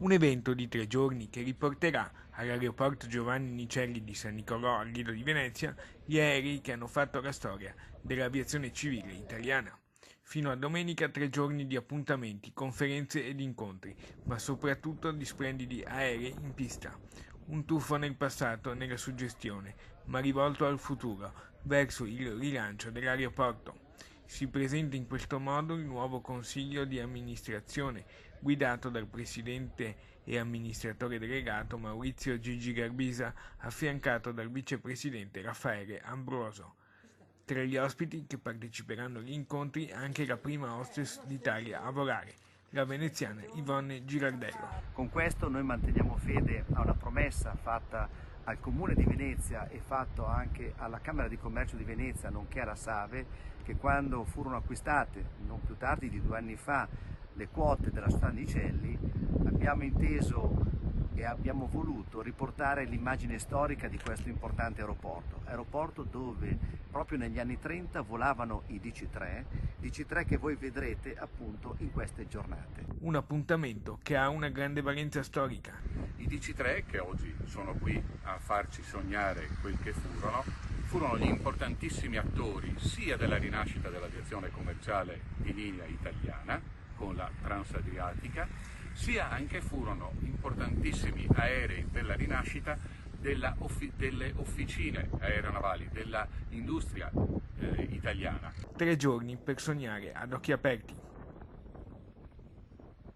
Un evento di 3 giorni che riporterà all'aeroporto Giovanni Nicelli di San Nicolò al Lido di Venezia gli aerei che hanno fatto la storia dell'aviazione civile italiana. Fino a domenica 3 giorni di appuntamenti, conferenze ed incontri, ma soprattutto di splendidi aerei in pista. Un tuffo nel passato, nella suggestione, ma rivolto al futuro, verso il rilancio dell'aeroporto. Si presenta in questo modo il nuovo consiglio di amministrazione, guidato dal presidente e amministratore delegato Maurizio Gigi Garbisa, affiancato dal vicepresidente Raffaele Ambroso. Tra gli ospiti che parteciperanno agli incontri anche la prima hostess d'Italia a volare, la veneziana Yvonne Girardello. Con questo noi manteniamo fede a una promessa fatta al Comune di Venezia e fatto anche alla Camera di Commercio di Venezia, nonché alla Save, che quando furono acquistate, non più tardi di 2 anni fa, le quote della società Nicelli, abbiamo inteso e abbiamo voluto riportare l'immagine storica di questo importante aeroporto dove proprio negli anni 30 volavano i DC-3 che voi vedrete appunto in queste giornate. Un appuntamento che ha una grande valenza storica. I DC-3 che oggi sono qui a farci sognare quel che furono gli importantissimi attori sia della rinascita dell'aviazione commerciale di linea italiana con la Transadriatica, sia anche furono importantissimi aerei della rinascita delle officine aeronavali, della industria italiana. 3 giorni per sognare ad occhi aperti.